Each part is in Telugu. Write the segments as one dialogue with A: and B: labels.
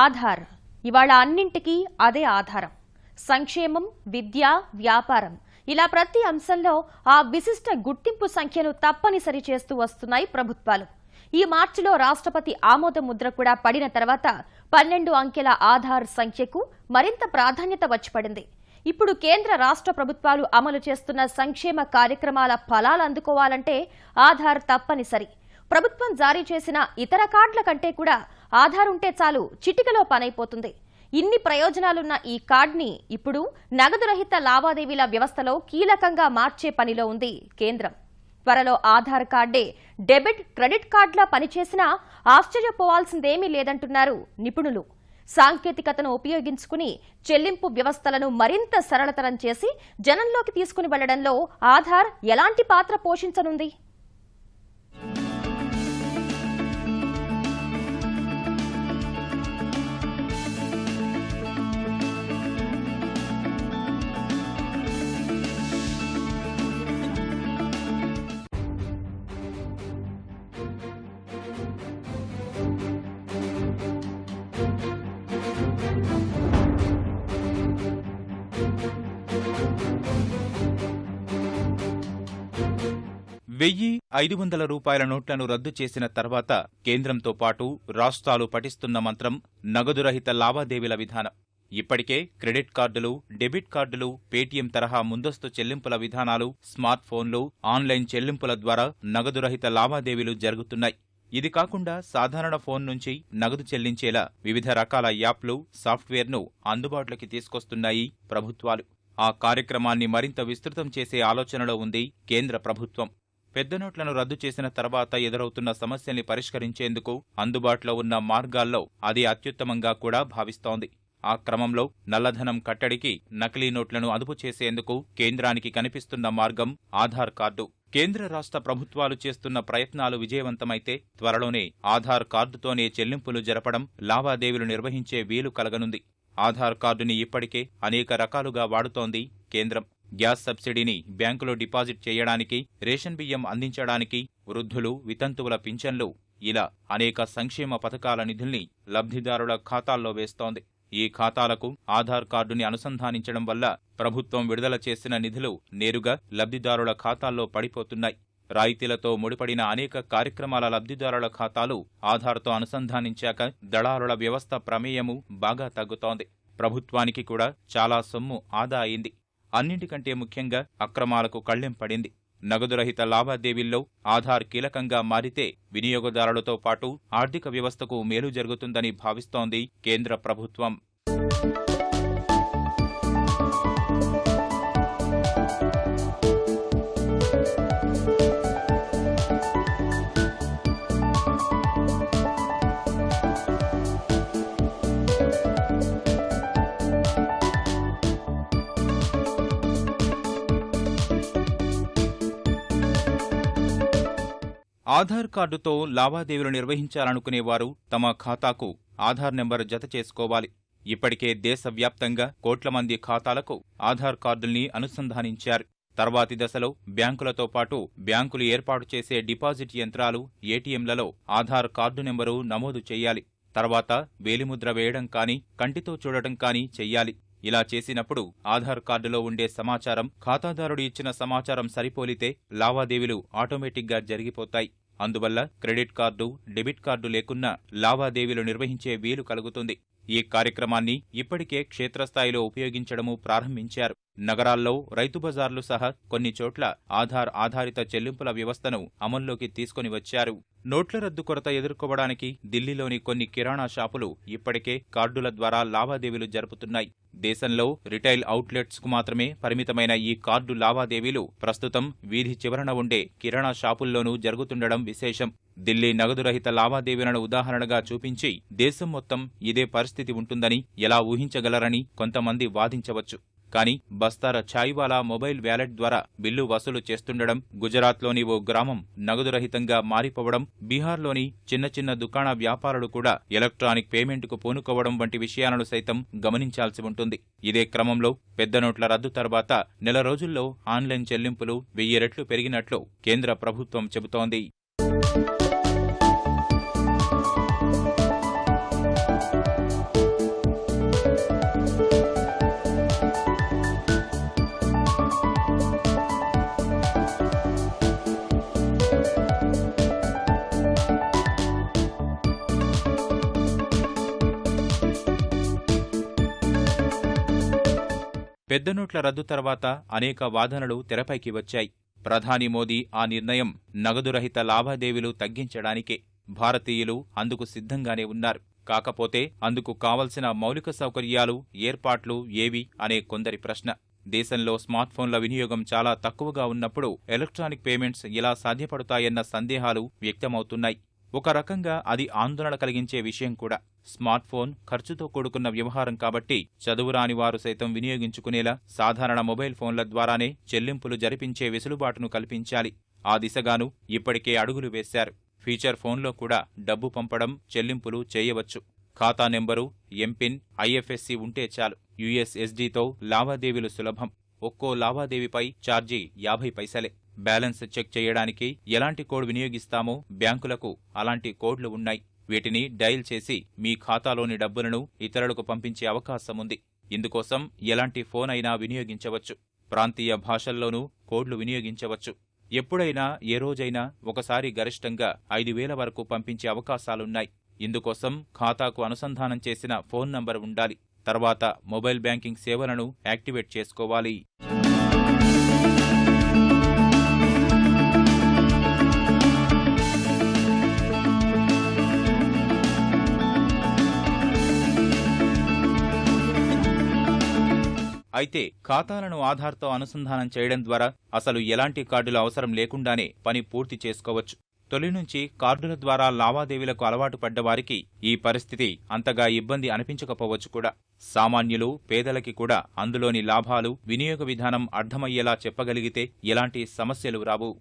A: ఆధార్ ఇవాళ అన్నింటికీ అదే ఆధారం. సంక్షేమం, విద్య, వ్యాపారం ఇలా ప్రతి అంశంలో ఆ విశిష్ట గుర్తింపు సంఖ్యను తప్పనిసరి చేస్తూ వస్తున్నాయి ప్రభుత్వాలు. ఈ మార్చిలో రాష్ట్రపతి ఆమోద ముద్ర కూడా పడిన తర్వాత 12 అంకెల ఆధార్ సంఖ్యకు మరింత ప్రాధాన్యత వచ్చిపడింది. ఇప్పుడు కేంద్ర రాష్ట్ర ప్రభుత్వాలు అమలు చేస్తున్న సంక్షేమ కార్యక్రమాల ఫలాలు అందుకోవాలంటే ఆధార్ తప్పనిసరి. ప్రభుత్వం జారీ చేసిన ఇతర కార్డుల కంటే కూడా ఆధార్ ఉంటే చాలు, చిటికలో పనైపోతుంది. ఇన్ని ప్రయోజనాలున్న ఈ కార్డుని ఇప్పుడు నగదు రహిత లావాదేవీల వ్యవస్థలో కీలకంగా మార్చే పనిలో ఉంది కేంద్రం. త్వరలో ఆధార్ కార్డే డెబిట్, క్రెడిట్ కార్డులా పనిచేసినా ఆశ్చర్యపోవాల్సిందేమీ లేదంటున్నారు నిపుణులు. సాంకేతికతను ఉపయోగించుకుని చెల్లింపు వ్యవస్థలను మరింత సరళతరం చేసి జనంలోకి తీసుకుని వెళ్లడంలో ఆధార్ ఎలాంటి పాత్ర పోషించనుంది?
B: ₹1,500 నోట్లను రద్దు చేసిన తర్వాత కేంద్రంతో పాటు రాష్ట్రాలు పఠిస్తున్న మంత్రం నగదురహిత లావాదేవీల విధానం. ఇప్పటికే క్రెడిట్ కార్డులు, డెబిట్ కార్డులు, పేటీఎం తరహా ముందస్తు చెల్లింపుల విధానాలు, స్మార్ట్ ఫోన్లు, ఆన్లైన్ చెల్లింపుల ద్వారా నగదురహిత లావాదేవీలు జరుగుతున్నాయి. ఇది కాకుండా సాధారణ ఫోన్ నుంచి నగదు చెల్లించేలా వివిధ రకాల యాప్లు, సాఫ్ట్వేర్ను అందుబాటులోకి తీసుకొస్తున్నాయి ప్రభుత్వాలు. ఆ కార్యక్రమాన్ని మరింత విస్తృతం చేసే ఆలోచనలో ఉంది కేంద్ర ప్రభుత్వం. పెద్ద నోట్లను రద్దు చేసిన తర్వాత ఎదురవుతున్న సమస్యల్ని పరిష్కరించేందుకు అందుబాటులో ఉన్న మార్గాల్లో అది అత్యుత్తమంగా కూడా భావిస్తోంది. ఆ క్రమంలో నల్లధనం కట్టడికి, నకిలీ నోట్లను అదుపు చేసేందుకు కేంద్రానికి కనిపిస్తున్న మార్గం ఆధార్ కార్డు. కేంద్ర రాష్ట్ర ప్రభుత్వాలు చేస్తున్న ప్రయత్నాలు విజయవంతమైతే త్వరలోనే ఆధార్ కార్డుతోనే చెల్లింపులు జరపడం, లావాదేవీలు నిర్వహించే వీలు కలగనుంది. ఆధార్ కార్డుని ఇప్పటికే అనేక రకాలుగా వాడుతోంది కేంద్రం. గ్యాస్ సబ్సిడీని బ్యాంకులో డిపాజిట్ చేయడానికి, రేషన్ బియ్యం అందించడానికి, వృద్ధులు, వితంతువుల పింఛన్లు ఇలా అనేక సంక్షేమ పథకాల నిధుల్ని లబ్ధిదారుల ఖాతాల్లో వేస్తోంది. ఈ ఖాతాలకు ఆధార్ కార్డుని అనుసంధానించడం వల్ల ప్రభుత్వం విడుదల చేసిన నిధులు నేరుగా లబ్ధిదారుల ఖాతాల్లో పడిపోతున్నాయి. రాయితీలతో ముడిపడిన అనేక కార్యక్రమాల లబ్ధిదారుల ఖాతాలు ఆధార్తో అనుసంధానించాక దళారుల వ్యవస్థ ప్రమేయము బాగా తగ్గుతోంది. ప్రభుత్వానికి కూడా చాలా సొమ్ము ఆదా అయింది. అన్నింటికంటే ముఖ్యంగా అక్రమాలకు కళ్లెం పడింది. నగదురహిత లావాదేవీల్లో ఆధార్ కీలకంగా మారితే వినియోగదారులతో పాటు ఆర్థిక వ్యవస్థకు మేలు జరుగుతుందని భావిస్తోంది కేంద్ర ప్రభుత్వం. ఆధార్ కార్డుతో లావాదేవీలు నిర్వహించాలనుకునేవారు తమ ఖాతాకు ఆధార్ నెంబర్ జత చేసుకోవాలి. ఇప్పటికే దేశవ్యాప్తంగా కోట్ల మంది ఖాతాలకు ఆధార్ కార్డుల్ని అనుసంధానించారు. తర్వాతి దశలో బ్యాంకులతో పాటు బ్యాంకులు ఏర్పాటు చేసే డిపాజిట్ యంత్రాలు, ఏటీఎంలలో ఆధార్ కార్డు నెంబరు నమోదు చెయ్యాలి. తర్వాత వేలిముద్ర వేయడం కానీ, కంటితో చూడటం కానీ చెయ్యాలి. ఇలా చేసినప్పుడు ఆధార్ కార్డులో ఉండే సమాచారం, ఖాతాదారుడు ఇచ్చిన సమాచారం సరిపోలితే లావాదేవీలు ఆటోమేటిక్గా జరిగిపోతాయి. అందువల్ల క్రెడిట్ కార్డు, డెబిట్ కార్డు లేకున్నా లావాదేవీలు నిర్వహించే వీలు కలుగుతుంది. ఈ కార్యక్రమాన్ని ఇప్పటికే క్షేత్రస్థాయిలో ఉపయోగించడము ప్రారంభించారు. నగరాల్లో, రైతు బజార్లు సహా కొన్ని చోట్ల ఆధార్ ఆధారిత చెల్లింపుల వ్యవస్థను అమల్లోకి తీసుకొని వచ్చారు. నోట్ల రద్దు కొరత ఎదుర్కోవడానికి ఢిల్లీలోని కొన్ని కిరాణా షాపులు ఇప్పటికే కార్డుల ద్వారా లావాదేవీలు జరుపుతున్నాయి. దేశంలో రిటైల్ అవుట్లెట్స్ కు మాత్రమే పరిమితమైన ఈ కార్డు లావాదేవీలు ప్రస్తుతం వీధి చివరన ఉండే కిరాణా షాపుల్లోనూ జరుగుతుండడం విశేషం. ఢిల్లీ నగదురహిత లావాదేవీలను ఉదాహరణగా చూపించి దేశం మొత్తం ఇదే పరిస్థితి ఉంటుందని ఎలా ఊహించగలరని కొంతమంది వాదించవచ్చు. కానీ బస్తార ఛాయ్వాలా మొబైల్ వ్యాలెట్ ద్వారా బిల్లు వసూలు చేస్తుండడం, గుజరాత్లోని ఓ గ్రామం నగదురహితంగా మారిపోవడం, బీహార్లోని చిన్న చిన్న దుకాణ వ్యాపారులు కూడా ఎలక్ట్రానిక్ పేమెంట్కు పూనుకోవడం వంటి విషయాలను సైతం గమనించాల్సి ఉంటుంది. ఇదే క్రమంలో పెద్ద నోట్ల రద్దు తర్వాత నెల రోజుల్లో ఆన్లైన్ చెల్లింపులు 1000 రెట్లు పెరిగినట్లు కేంద్ర ప్రభుత్వం చెబుతోంది. పెద్ద నోట్ల రద్దు తర్వాత అనేక వాదనలు తెరపైకి వచ్చాయి. ప్రధాని మోదీ ఆ నిర్ణయం నగదురహిత లావాదేవీలు తగ్గించడానికే. భారతీయులు అందుకు సిద్ధంగానే ఉన్నారు. కాకపోతే అందుకు కావలసిన మౌలిక సౌకర్యాలు, ఏర్పాట్లు ఏవి అనే కొందరి ప్రశ్న. దేశంలో స్మార్ట్ఫోన్ల వినియోగం చాలా తక్కువగా ఉన్నప్పుడు ఎలక్ట్రానిక్ పేమెంట్స్ ఎలా సాధ్యపడతాయన్న సందేహాలు వ్యక్తమవుతున్నాయి. ఒక రకంగా అది ఆందోళన కలిగించే విషయం కూడా. స్మార్ట్ఫోన్ ఖర్చుతో కూడుకున్న వ్యవహారం కాబట్టి చదువురాని వారు సైతం వినియోగించుకునేలా సాధారణ మొబైల్ ఫోన్ల ద్వారానే చెల్లింపులు జరిపించే వెసులుబాటును కల్పించాలి. ఆ దిశగాను ఇప్పటికే అడుగులు వేశారు. ఫీచర్ ఫోన్లో కూడా డబ్బు పంపడం, చెల్లింపులు చేయవచ్చు. ఖాతా నెంబరు, ఎంపిన్, ఐఎఫ్ఎస్సి ఉంటే చాలు. యుఎస్ఎస్డితో లావాదేవీలు సులభం. ఒక్కో లావాదేవీపై ఛార్జీ 50 పైసలే. బ్యాలెన్స్ చెక్ చేయడానికి ఎలాంటి కోడ్ వినియోగిస్తామో బ్యాంకులకు అలాంటి కోడ్లు ఉన్నాయి. వీటిని డయల్ చేసి మీ ఖాతాలోని డబ్బులను ఇతరులకు పంపించే అవకాశముంది. ఇందుకోసం ఎలాంటి ఫోన్ అయినా వినియోగించవచ్చు. ప్రాంతీయ భాషల్లోనూ కోడ్లు వినియోగించవచ్చు. ఎప్పుడైనా ఏ రోజైనా ఒకసారి గరిష్టంగా 5,000 వరకు పంపించే అవకాశాలున్నాయి. ఇందుకోసం ఖాతాకు అనుసంధానం చేసిన ఫోన్ నంబర్ ఉండాలి. తర్వాత మొబైల్ బ్యాంకింగ్ సేవలను యాక్టివేట్ చేసుకోవాలి. అయితే ఖాతాలను ఆధార్తో అనుసంధానం చేయడం ద్వారా అసలు ఎలాంటి కార్డుల అవసరం లేకుండానే పని పూర్తి చేసుకోవచ్చు. తొలి నుంచి కార్డుల ద్వారా లావాదేవీలకు అలవాటు పడ్డవారికి ఈ పరిస్థితి అంతగా ఇబ్బంది అనిపించకపోవచ్చు కూడా. సామాన్యులు, పేదలకి కూడా అందులోని లాభాలు, వినియోగ విధానం అర్థమయ్యేలా చెప్పగలిగితే ఎలాంటి సమస్యలు రావు.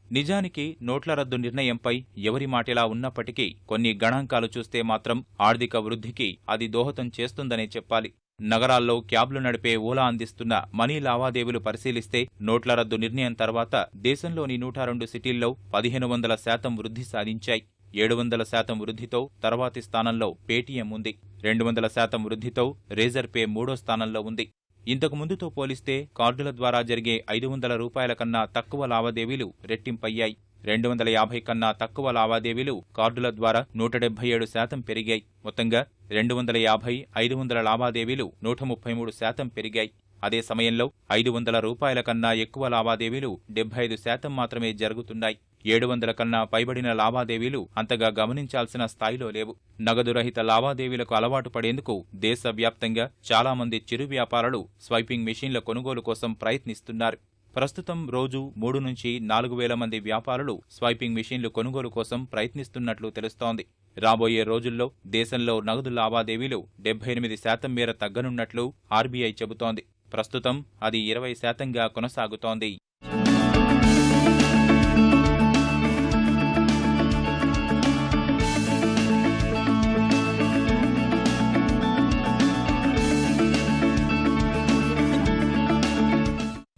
B: నిజానికి నోట్ల రద్దు నిర్ణయంపై ఎవరి మాటెలా ఉన్నప్పటికీ కొన్ని గణాంకాలు చూస్తే మాత్రం ఆర్థిక వృద్ధికి అది దోహదం చేస్తుందనే చెప్పాలి. నగరాల్లో క్యాబ్లు నడిపే ఓలా అందిస్తున్న మనీ లావాదేవీలు పరిశీలిస్తే నోట్ల రద్దు నిర్ణయం తర్వాత దేశంలోని 102 సిటీల్లో 1500% వృద్ధి సాధించాయి. 700% వృద్ధితో తర్వాతి స్థానంలో పేటీఎం ఉంది. 200% వృద్ధితో రేజర్ పే 3వ స్థానంలో ఉంది. ఇంతకు ముందుతో పోలిస్తే కార్డుల ద్వారా జరిగే 500 రూపాయల కన్నా తక్కువ లావాదేవీలు రెట్టింపయ్యాయి. 250 కన్నా తక్కువ లావాదేవీలు కార్డుల ద్వారా 177% పెరిగాయి. మొత్తంగా 250, 500 లావాదేవీలు 133% పెరిగాయి. అదే సమయంలో 500 రూపాయల కన్నా ఎక్కువ లావాదేవీలు 75% మాత్రమే జరుగుతున్నాయి. 700 కన్నా పైబడిన లావాదేవీలు అంతగా గమనించాల్సిన స్థాయిలో లేవు. నగదురహిత లావాదేవీలకు అలవాటు పడేందుకు దేశవ్యాప్తంగా చాలా మంది చిరు వ్యాపారులు స్వైపింగ్ మెషీన్ల కొనుగోలు కోసం ప్రయత్నిస్తున్నారు. ప్రస్తుతం రోజు 3 నుంచి 4,000 మంది వ్యాపారులు స్వైపింగ్ మెషీన్లు కొనుగోలు కోసం ప్రయత్నిస్తున్నట్లు తెలుస్తోంది. రాబోయే రోజుల్లో దేశంలో నగదు లావాదేవీలు 78% మేర తగ్గనున్నట్లు ఆర్బీఐ చెబుతోంది. ప్రస్తుతం అది 20%గా కొనసాగుతోంది.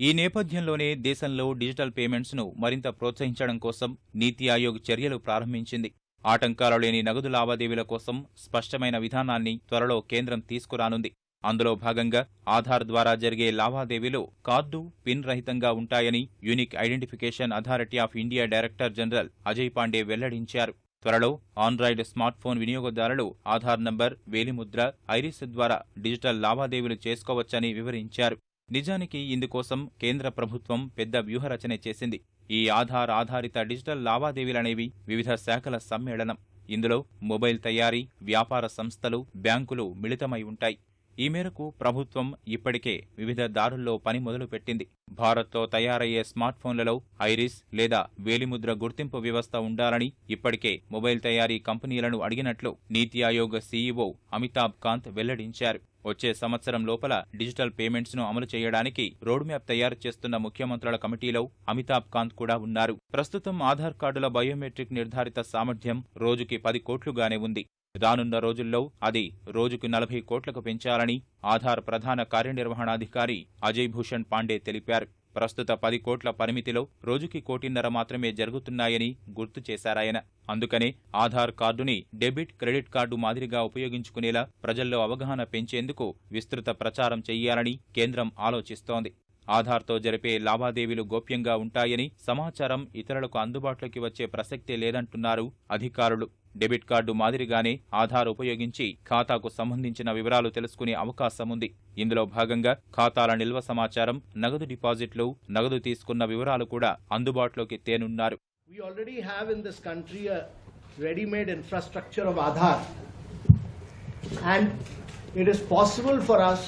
B: ఈ నేపథ్యంలోనే దేశంలో డిజిటల్ పేమెంట్స్ను మరింత ప్రోత్సహించడం కోసం నీతి ఆయోగ్ చర్యలు ప్రారంభించింది. ఆటంకాలు లేని నగదు లావాదేవీల కోసం స్పష్టమైన విధానాన్ని త్వరలో కేంద్రం తీసుకురానుంది. అందులో భాగంగా ఆధార్ ద్వారా జరిగే లావాదేవీలు కార్డు, పిన్ రహితంగా ఉంటాయని unique identification authority of India director general Ajay Pandey వెల్లడించారు. త్వరలో ఆండ్రాయిడ్ స్మార్ట్ ఫోన్ వినియోగదారులు ఆధార్ నంబర్, వేలిముద్ర, ఐరిస్ ద్వారా డిజిటల్ లావాదేవీలు చేసుకోవచ్చని వివరించారు. నిజానికి ఇందుకోసం కేంద్ర ప్రభుత్వం పెద్ద వ్యూహరచన చేసింది. ఈ ఆధార్ ఆధారిత డిజిటల్ లావాదేవీలనేవి వివిధ శాఖల సమ్మేళనం. ఇందులో మొబైల్ తయారీ, వ్యాపార సంస్థలు, బ్యాంకులు మిళితమై ఉంటాయి. ఈ మేరకు ప్రభుత్వం ఇప్పటికే వివిధ దారుల్లో పని మొదలుపెట్టింది. భారత్తో తయారయ్యే స్మార్ట్ ఫోన్లలో ఐరిస్ లేదా వేలిముద్ర గుర్తింపు వ్యవస్థ ఉండాలని ఇప్పటికే మొబైల్ తయారీ కంపెనీలను అడిగినట్లు నీతి ఆయోగ్ సీఈఓ అమితాబ్ కాంత్ వెల్లడించారు. వచ్చే సంవత్సరం లోపల డిజిటల్ పేమెంట్స్ ను అమలు చేయడానికి రోడ్ మ్యాప్ తయారు చేస్తున్న ముఖ్యమంత్రుల కమిటీలో అమితాబ్ కాంత్ కూడా ఉన్నారు. ప్రస్తుతం ఆధార్ కార్డుల బయోమెట్రిక్ నిర్ధారిత సామర్థ్యం రోజుకి 10 కోట్లుగానే ఉంది. రానున్న రోజుల్లో అది రోజుకు 40 కోట్లకు పెంచాలని ఆధార్ ప్రధాన కార్యనిర్వహణాధికారి అజయ్ భూషణ్ పాండే తెలిపారు. ప్రస్తుత 10 కోట్ల పరిమితిలో రోజుకి 1.5 కోటి మాత్రమే జరుగుతున్నాయని గుర్తు చేశారాయన. అందుకనే ఆధార్ కార్డుని డెబిట్, క్రెడిట్ కార్డు మాదిరిగా ఉపయోగించుకునేలా ప్రజల్లో అవగాహన పెంచేందుకు విస్తృత ప్రచారం చెయ్యాలని కేంద్రం ఆలోచిస్తోంది. ఆధార్తో జరిపే లావాదేవీలు గోప్యంగా ఉంటాయని, సమాచారం ఇతరులకు అందుబాటులోకి వచ్చే ప్రసక్తే లేదంటున్నారు అధికారులు. డెబిట్ కార్డు మాదిరిగానే ఆధార్ ఉపయోగించి ఖాతాకు సంబంధించిన వివరాలు తెలుసుకునే అవకాశం ఉంది. ఇందులో భాగంగా ఖాతాల నిల్వ సమాచారం, నగదు డిపాజిట్లు, నగదు తీసుకున్న వివరాలు కూడా అందుబాటులోకి తేనున్నారు.
C: We already have in this country a ready-made infrastructure of Aadhaar, and it is possible for us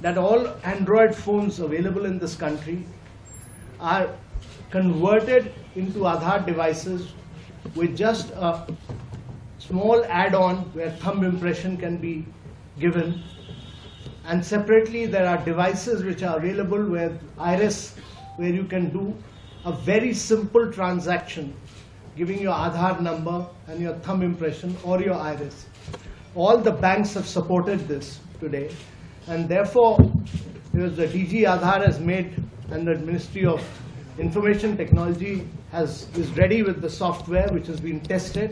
C: that all Android phones available in this country are converted into Aadhaar devices with just a small add-on where thumb impression can be given, and separately there are devices which are available with iris where you can do a very simple transaction giving your Aadhaar number and your thumb impression or your iris. All the banks have supported this today, and therefore the DG Aadhaar has made, and the Ministry of Information Technology is ready with the software which has been tested.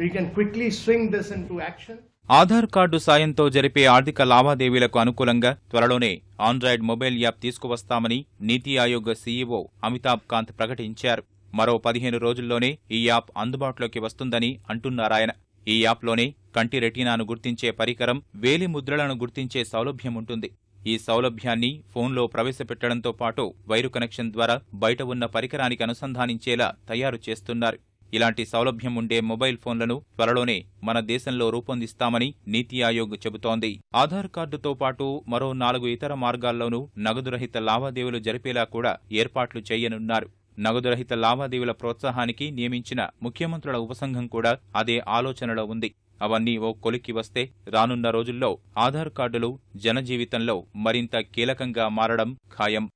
C: We can quickly swing this into action.
B: Aadhaar card సాయంతో జరిపే ఆర్థిక లావాదేవీలకు అనుకూలంగా త్వరలోనే ఆండ్రాయిడ్ మొబైల్ యాప్ తీసుకువస్తామని నీతి ఆయోగ్ సీఈఓ అమితాబ్ కాంత్ ప్రకటించారు. మరో 15 రోజుల్లోనే ఈ యాప్ అందుబాటులోకి వస్తుందని అంటున్నారాయన. ఈ యాప్లోనే కంటి రెటీనాను గుర్తించే పరికరం, వేలి ముద్రలను గుర్తించే సౌలభ్యం ఉంటుంది. ఈ సౌలభ్యాన్ని ఫోన్లో ప్రవేశపెట్టడంతో పాటు వైరు కనెక్షన్ ద్వారా బయట ఉన్న పరికరానికి అనుసంధానించేలా తయారు చేస్తున్నారు. ఇలాంటి సౌలభ్యం ఉండే మొబైల్ ఫోన్లను త్వరలోనే మన దేశంలో రూపొందిస్తామని నీతి ఆయోగ్ చెబుతోంది. ఆధార్ కార్డుతో పాటు మరో 4 ఇతర మార్గాల్లోనూ నగదురహిత లావాదేవీలు జరిపేలా కూడా ఏర్పాట్లు చేయనున్నారు. నగదురహిత లావాదేవీల ప్రోత్సాహానికి నియమించిన ముఖ్యమంత్రుల ఉపసంఘం కూడా అదే ఆలోచనలో ఉంది. అవన్నీ ఓ కొలిక్కి వస్తే రానున్న రోజుల్లో ఆధార్ కార్డులు జనజీవితంలో మరింత కీలకంగా మారడం ఖాయం.